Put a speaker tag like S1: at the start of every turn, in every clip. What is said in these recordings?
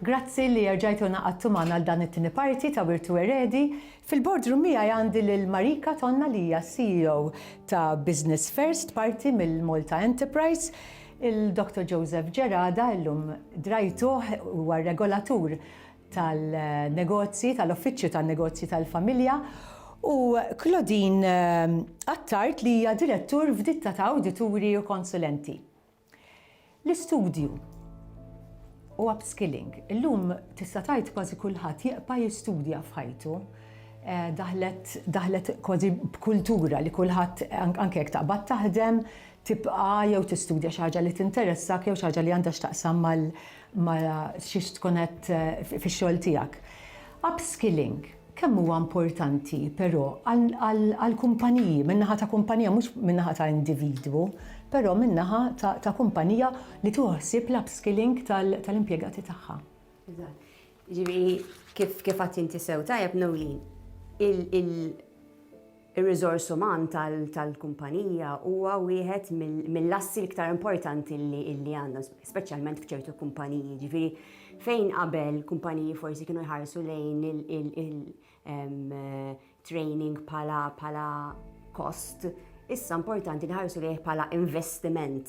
S1: Grazzi li rġajtu naqattu magħna għal dan it-tieni parti ta' Wirt Eredi. Fil-boardroom miegħi għandi lil Marika Tonna li hija CEO ta' Business First Party mill-Malta Enterprise, il-Dr. Joseph Gerada illum drajtuh huwa regolatur tal-negozji, tal-Uffiċċju tan-Negozji tal-Familja, u Claudine Attart li hija direttur f'ditta ta' awdituri u konsulenti. L-istudju u upskilling. Illum tista' tgħid kważi kulħadd jeqpa' jistudja f'ħajtu. Daħlet kważi b'kultura li kulħadd anke jekk taqbad taħdem tibqa' jew tistudja xi ħaġa li tinteressak jew xi ħaġa li għandha x'taqsam mal xiex tkun qed fix-xogħol tiegħek. Upskilling kemm huwa importanti però għall-kumpaniji, min-naħa ta' kumpanija mhux min-naħa ta' individwu, però min-naħa ta' kumpanija li tuħsib l-upskilling tal-impjegati tagħha.
S2: Ġifieri kif qatt inti sew tajjeb Nowlin, il-riżors uman tal-kumpanija huwa wieħed mill-assi l-iktar importanti li għandna, speċjalment f'ċertu kumpaniji. Ġifieri fejn qabel kumpaniji forsi kienu jħarsu lejn il-training bħala cost, issa importanti li ħarsu lejh bħala investiment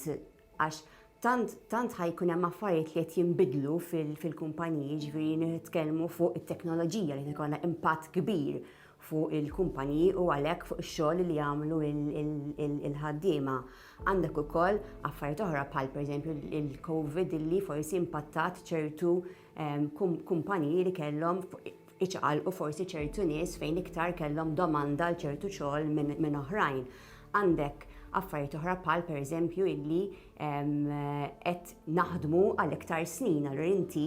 S2: għax tant ħajkun hemm affarijiet li qed jinbidlu fil-kumpaniji, ġifieri nitkellmu fuq it-teknoloġija li ikollha impatt kbir fuq il-kumpaniji u għalhekk fuq ix-xogħol li jagħmlu il-ħaddiema. Għandek ukoll affarijiet oħra bħal pereżempju il-COVID illi forsi impattat ċertu kumpaniji li kellhom iċqalqu forsi ċertu nies fejn iktar kellhom domanda għal ċertu xogħol minn oħrajn. Għandek affarijiet oħra bħal pereżempju illi qed naħdmu għal iktar snin, allura inti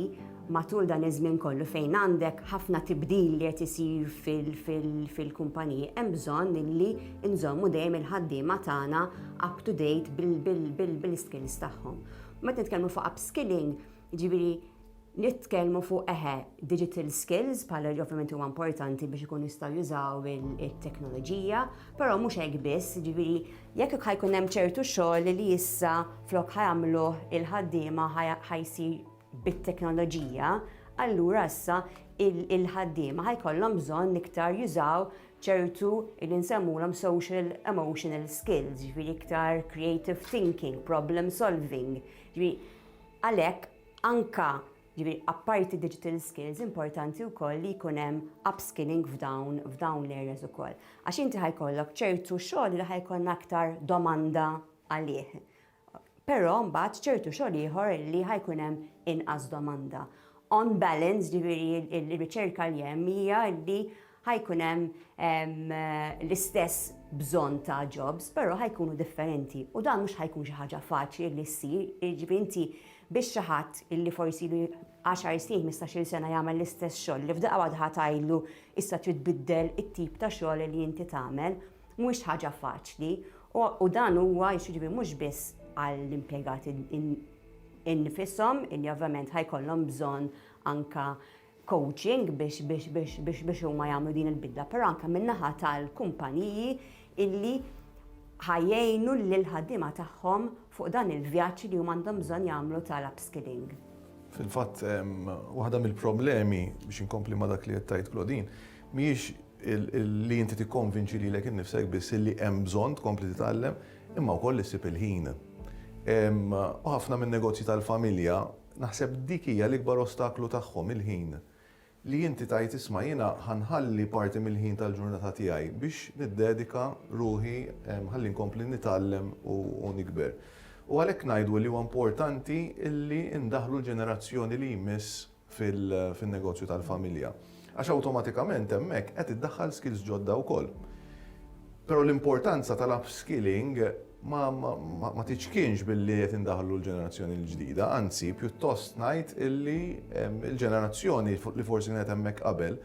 S2: matul dan iż-żmien kollu fejn għandek ħafna tibdil li qed isir fil-kumpaniji, hemm bżonn illi nżommu dejjem il-ħaddiema tagħna up to date bil-skills tagħhom. Meta nitkellmu fuq upskilling, ġifieri nitkellmu fuq digital skills bħala li ovvjament huwa importanti biex ikun jistgħu jużaw it-teknoloġija, però mhux hekk biss, ġifieri jekk ħajkun hemm ċertu xogħol li issa flok ħajamluh il-ħaddiema ħajsir bit-teknoloġija, allura issa il-ħaddiema ħajkollhom bżonn iktar jużaw ċertu li nsemmulhom social emotional skills, ġifieri iktar creative thinking, problem solving. Ġifieri għalhekk anka ġifieri apparti digital skills importanti wkoll li jkun hemm upskilling f'dawn l-areas ukoll. Għax inti ħajkollok ċertu xogħol li ħajkollna aktar domanda għalih. Però mbagħad ċertu xogħol ieħor li ħajkun hemm inqas domanda. On balance, ġifieri il-riċerka li hemm hija li ħajkun hemm l-istess bżonn ta' jobs, però ħajkunu differenti. U dan mhux ħajkun xi ħaġa faċli li ssir, ġifieri inti biex xi ħadd illi forsi li 10 snin, 15-il sena jagħmel l-istess xogħol li f'daqqa waħda tgħidlu issa trid tbiddel it-tip ta' xogħol li inti tagħmel, mhux ħaġa faċli. U dan huwa jiġifieri mhux biss għall-impjegati innifishom illi ovvjament ħajkollhom bżonn anka coaching biex huma jagħmlu din il-bidla, però anke min-naħa tal-kumpaniji illi ħajjejnu lill-ħaddiema tagħhom fuq dan il-vjaġġ li huma għandhom bżonn jagħmlu tal-upskilling.
S3: Fil-fatt waħda mill-problemi biex inkompli ma' dak li qed tgħid Claudine mhijiex li inti tikkonvinċi lilek innifsek biss illi hemm bżonn tkompli titgħallem imma wkoll issib il-ħin. U ħafna min-negozji tal-familja naħseb dik hija l-ikbar ostaklu tagħhom il-ħin. Li inti tajt isma' jiena ħanħalli parti mill-ħin tal-ġurnata tiegħi biex niddedika ruħi ħalli nkompli nitgħallem u nikber. U għalhekk ngħidu li huwa importanti illi ndaħlu l-ġenerazzjoni li jmiss fin-negozju tal-familja. Għax awtomatikament hemmhekk qed iddaħħal skills ġodda wkoll. Però l-importanza tal-upskilling ma tiċkienx billi qed indaħlu l-ġenerazzjoni l-ġdida, anzi pjuttost ngħid illi l-ġenerazzjoni li forsi kienet hemmhekk qabel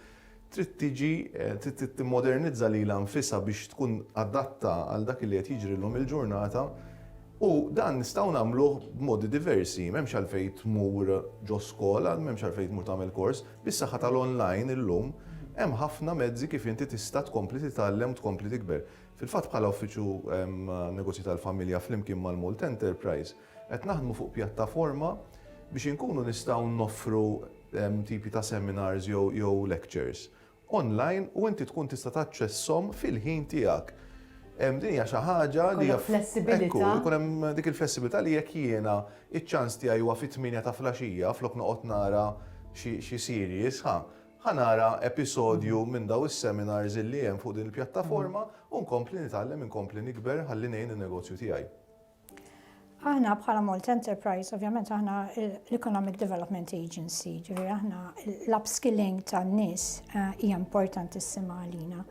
S3: trid timmodernizza lilha nfisha biex tkun adatta għal dak li qed jiġrilhom il-ġurnata u dan nistgħu nagħmluh b'modi diversi, m'hemmx għalfejn tmur ġo skola, m'hemmx għalfejn tmur tagħmel kors, bis-saħħa tal-online illum hemm ħafna mezzi kif inti tista' tkompli titgħallem u tkompli tikber. Fil-fatt bħala uffiċċju negozji tal-familja flimkien mal-Malta Enterprise qed naħdmu fuq pjattaforma biex inkunu nistgħu noffru tipi ta' seminars jew lectures online u inti tkun tista' taċċessom fil-ħin tiegħek. Din hija xi ħaġa li
S1: Kollok flessibilità.
S3: Ikun hemm dik il-flessibilità li jekk jiena iċ-ċans tiegħi huwa fit-8 ta' flaxija flok noqgħod nara xi series, ħanara episodju minn daw is-seminars illi hemm fuq din il-pjattaforma u nkompli nitgħallem, inkompli nikber ħalli ngħin in-negozju tiegħi.
S4: Aħna bħala Malta Enterprise, ovvjament aħna l-Economic Development Agency, ġifieri aħna l-upskilling tan-nies hija importantissima għalina.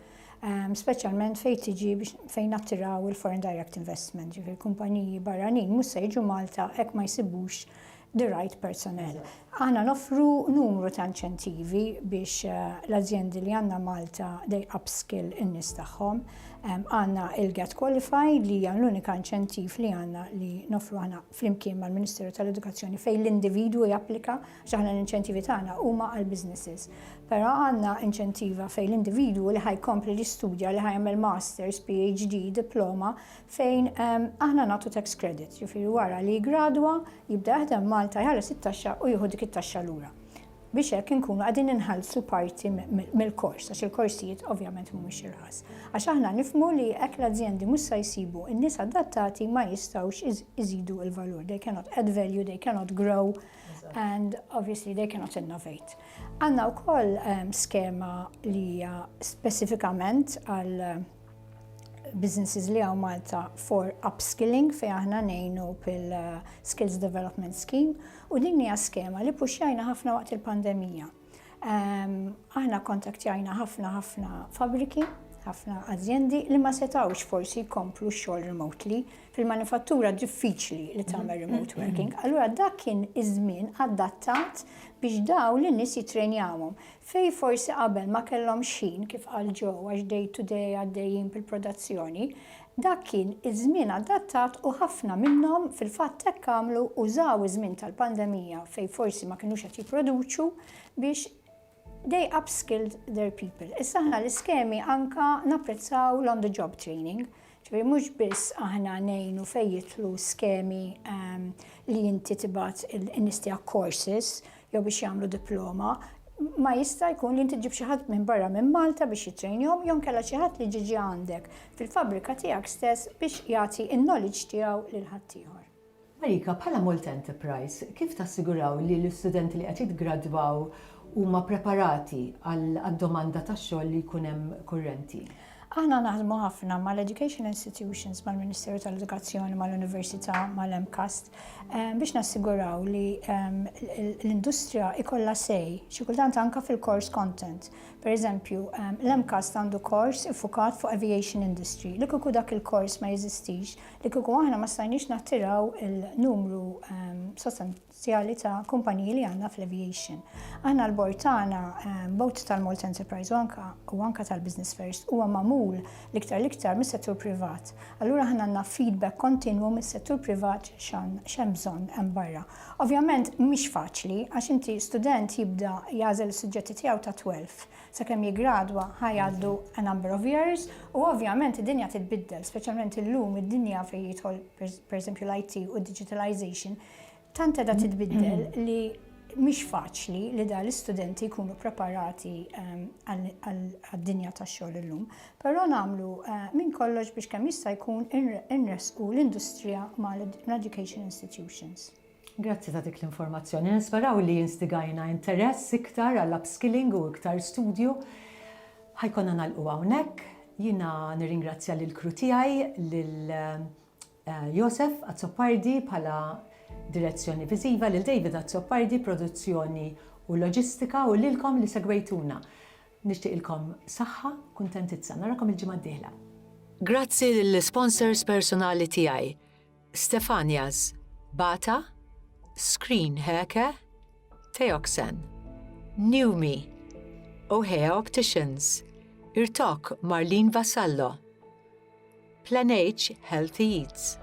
S4: Speċjalment fejn tiġi fejn nattiraw il-foreign direct investment, ġifieri kumpaniji barranin mhux se jiġu Malta hekk ma jsibux the right personnel. Aħna noffru numru ta' inċentivi biex l-azjendi li għandna Malta they upskill in-nies tagħhom. Għandna il-Get Qualified li hija l-unika inċentiv li għandna li noffru aħna flimkien mal-Ministeru tal-Edukazzjoni fejn l-individwu japplika għax aħna l-inċentivi tagħna huma għall-businesses. Però għandna inċentiva fejn l-individwu li ħajkompli l-istudja li ħajjagħmel masters, PhD, diploma fejn aħna nagħtu tax credit. Jiġifieri wara li jgradwa jibda jaħdem Malta jħallas it-taxxa u jieħu dik it-taxxa lura. Biex hekk inkunu qegħdin inħallsu parti mill-kors, għax il-korsijiet ovvjament mhumiex irħas. Għax aħna nifhmu li hekk l-azjendi mhux se jsibu n-nies adattati ma jistgħux iżidu l-valur. They cannot add value, they cannot grow, and obviously they cannot innovate. Għandna wkoll skema li hija speċifikament għal businesses li għaw Malta for upskilling fejn aħna ngħinu pil-Skills Development Scheme u din hija skema li puxjajna ħafna waqt il-pandemija. Aħna kontaktjajna ħafna fabriki, ħafna azjendi li ma setawx forsi jkomplu x-xogħol remotely. Fil-manifattura diffiċli li tagħmel remote working. Allura dak kien iż-żmien adattat biex daw l-nies jitrenjawhom. Fej forsi qabel ma kellhom xin kif qal ġew għax day to day għaddejjin bil-produzzjoni, dak kien iż-żmien adattat u ħafna minnhom fil-fatt hekk għamlu użaw iż-żmien tal-pandemija fej forsi ma kinux qed jipproduċu biex they upskilled their people. Issa aħna l-iskemi anka napprezzaw l-on-the-job training. Ġifieri mhux biss aħna ngħinu fejn jitlu skemi li inti tibgħat in-nies tiegħek courses jew biex jagħmlu diploma, ma jista' jkun li inti ġib xi ħadd minn barra minn Malta biex jitrejnihom jew kellha xi ħadd li ġiġi għandek fil-fabbrika tiegħek stess biex jagħti n-knowledge tiegħu lil ħadd ieħor.
S1: Marika, bħala Malta Enterprise, kif tassiguraw li l-istudenti li qed jiggradwaw huma preparati għad-domanda tax-xogħol li jkun hemm kurrenti?
S4: Aħna naħdmu ħafna mal-education institutions, mal-Ministeru tal-Edukazzjoni, mal-Università, mal-MCAST biex nassiguraw li l-industrija ikollha sej, xi kultant anke fil-course content. Per eżempju, l-MCAST għandu kors iffukat fuq aviation industry. Li kieku dak il-kors ma jeżistix, li kieku aħna ma stajniex nattiraw il-numru sostanzjali ta' kumpaniji li għandna fl-aviation. Aħna l-bord tagħna both tal-Malta Enterprise u anke tal-Business First huwa magħmul l-iktar mis-settur privat. Allura aħna għandna feedback kontinwu mis-settur privat x'hemm bżonn hemm barra. Ovvjament mhix faċli għax inti student jibda jażel is-suġġetti tiegħu ta' 12 sakemm jiggradwa ħajgħaddu a number of years u ovvjament id-dinja titbiddel, speċjalment illum id-dinja fejn jidħol pereżempju l-IT u d-digitalization tant qiegħda titbiddel li mhix faċli li da l-istudenti jkunu preparati għad-dinja tax-xogħol illum. Però nagħmlu minn kollox biex kemm jista' jkun inresqu l-industrija mal-education institutions.
S1: Grazzi ta' dik l-informazzjoni. Nisperaw li jinstigajna interess iktar għall-upskilling u iktar studju. Ħajkonna nagħlqu hawnhekk. Jiena nirringrazzja lil kru tiegħi lil Josef Azzopardi bħala direzzjoni viżiva, lil David Azzopardi produzzjoni u loġistika u lilkom li segwejtuna. Nixtieqilkom saħħa, kuntentizza. Narakom il-ġimgħa d-dieħla. Grazzi lill-sponsors personali tiegħi. Stefanias, Bata, Screen Hacker, Teoxan, Newme, O'Hare Opticians, Irtok Marlene Vassallo, Plan H Healthy Eats.